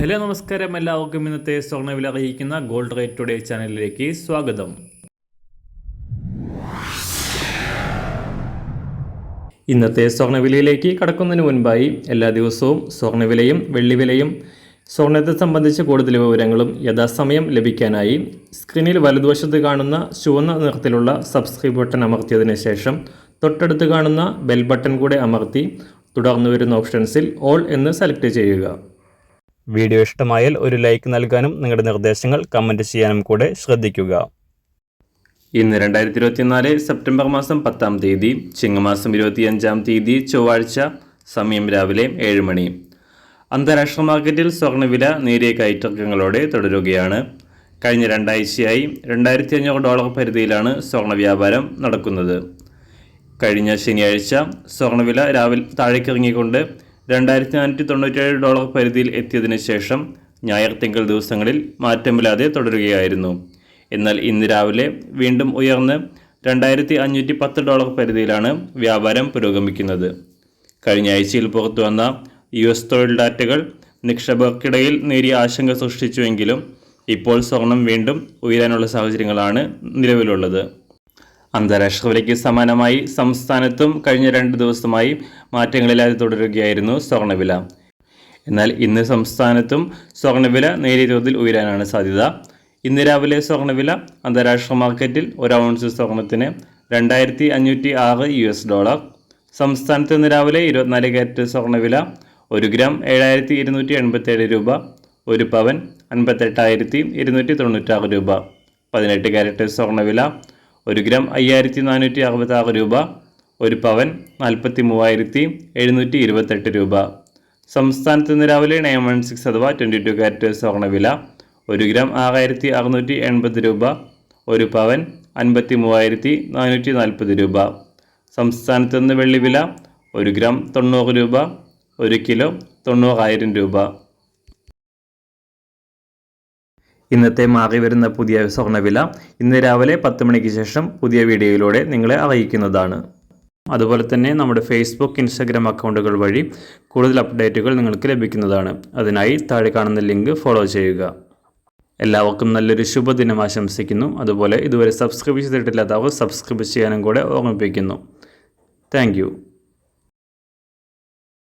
Hello നമസ്കാരം, എല്ലാവർക്കും ഇന്നത്തെ സ്വർണ്ണവില അറിയിക്കുന്ന ഗോൾഡ് റേറ്റ് ടുഡേ ചാനലിലേക്ക് സ്വാഗതം. ഇന്നത്തെ സ്വർണ്ണവിലയിലേക്ക് കടക്കുന്നതിന് മുൻപായി എല്ലാ ദിവസവും സ്വർണ്ണവിലയും വെള്ളിവിലയും സ്വർണ്ണത്തെ സംബന്ധിച്ച കൂടുതൽ വിവരങ്ങളും യഥാസമയം ലഭിക്കാനായി സ്ക്രീനിൽ വലതുവശത്ത് കാണുന്ന ചുവന്ന നിറത്തിലുള്ള സബ്സ്ക്രൈബ് ബട്ടൺ അമർത്തിയതിനു ശേഷം തൊട്ടടുത്ത് കാണുന്ന ബെൽ ബട്ടൺ കൂടെ അമർത്തി തുടർന്ന് വരുന്ന ഓപ്ഷൻസിൽ ഓൾ എന്ന് സെലക്ട് ചെയ്യുക. വീഡിയോ ഇഷ്ടമായാൽ ഒരു ലൈക്ക് നൽകാനും നിങ്ങളുടെ നിർദ്ദേശങ്ങൾ കമൻറ്റ് ചെയ്യാനും കൂടെ ശ്രദ്ധിക്കുക. ഇന്ന് 2024 സെപ്റ്റംബർ മാസം 10-ാം തീയതി, ചിങ്ങമാസം 25-ാം തീയതി ചൊവ്വാഴ്ച, സമയം രാവിലെ 7 മണി. അന്താരാഷ്ട്ര മാർക്കറ്റിൽ സ്വർണ്ണവില നേരിയ കയറ്റിറക്കങ്ങളോടെ തുടരുകയാണ്. കഴിഞ്ഞ രണ്ടാഴ്ചയായി $2,500 പരിധിയിലാണ് സ്വർണ്ണ വ്യാപാരം നടക്കുന്നത്. കഴിഞ്ഞ ശനിയാഴ്ച സ്വർണ്ണവില രാവിലെ താഴേക്കിറങ്ങിക്കൊണ്ട് $2,497 പരിധിയിൽ എത്തിയതിനു ശേഷം ഞായർ തിങ്കൾ ദിവസങ്ങളിൽ മാറ്റമില്ലാതെ തുടരുകയായിരുന്നു. എന്നാൽ ഇന്ന് രാവിലെ വീണ്ടും ഉയർന്ന് $2,510 പരിധിയിലാണ് വ്യാപാരം പുരോഗമിക്കുന്നത്. കഴിഞ്ഞ ആഴ്ചയിൽ പുറത്തു വന്ന US തൊഴിൽ ഡാറ്റകൾ നിക്ഷേപകർക്കിടയിൽ നേരിയ ആശങ്ക സൃഷ്ടിച്ചുവെങ്കിലും ഇപ്പോൾ സ്വർണം വീണ്ടും ഉയരാനുള്ള സാഹചര്യങ്ങളാണ് നിലവിലുള്ളത്. അന്താരാഷ്ട്ര വിലയ്ക്ക് സമാനമായി സംസ്ഥാനത്തും കഴിഞ്ഞ 2 ദിവസമായി മാറ്റങ്ങളില്ലാതെ തുടരുകയായിരുന്നു സ്വർണ്ണവില. എന്നാൽ ഇന്ന് സംസ്ഥാനത്തും സ്വർണ്ണവില നേരിയ തോതിൽ ഉയരാനാണ് സാധ്യത. ഇന്ന് രാവിലെ സ്വർണ്ണവില അന്താരാഷ്ട്ര മാർക്കറ്റിൽ 1 ഔൺസ് സ്വർണത്തിന് $2,506. സംസ്ഥാനത്ത് ഇന്ന് രാവിലെ 24 കാരറ്റ് സ്വർണ്ണവില 1 ഗ്രാം 7,287 രൂപ, 1 പവൻ 58,296 രൂപ. 18 കാരറ്റ് സ്വർണ്ണവില 1 ഗ്രാം 5,466 രൂപ, 1 പവൻ 43,728 രൂപ. സംസ്ഥാനത്ത് ഇന്ന് രാവിലെ 916 അഥവാ 22 കാരറ്റ് സ്വർണ്ണവില 1 ഗ്രാം 6,680 രൂപ, 1 പവൻ 53,440 രൂപ. സംസ്ഥാനത്ത് ഇന്ന് വെള്ളിവില 1 ഗ്രാം 90 രൂപ, 1 കിലോ 90,000 രൂപ. ഇന്നത്തെ മാറി വരുന്ന പുതിയ സ്വർണ്ണവില ഇന്ന് രാവിലെ 10 മണിക്ക് ശേഷം പുതിയ വീഡിയോയിലൂടെ നിങ്ങളെ അറിയിക്കുന്നതാണ്. അതുപോലെ തന്നെ നമ്മുടെ ഫേസ്ബുക്ക്, ഇൻസ്റ്റാഗ്രാം അക്കൗണ്ടുകൾ വഴി കൂടുതൽ അപ്ഡേറ്റുകൾ നിങ്ങൾക്ക് ലഭിക്കുന്നതാണ്. അതിനായി താഴെ കാണുന്ന ലിങ്ക് ഫോളോ ചെയ്യുക. എല്ലാവർക്കും നല്ലൊരു ശുഭദിനം ആശംസിക്കുന്നു. അതുപോലെ ഇതുവരെ സബ്സ്ക്രൈബ് ചെയ്തിട്ടില്ലാത്തവർ സബ്സ്ക്രൈബ് ചെയ്യാനും കൂടെ ഓർമ്മിപ്പിക്കുന്നു. താങ്ക്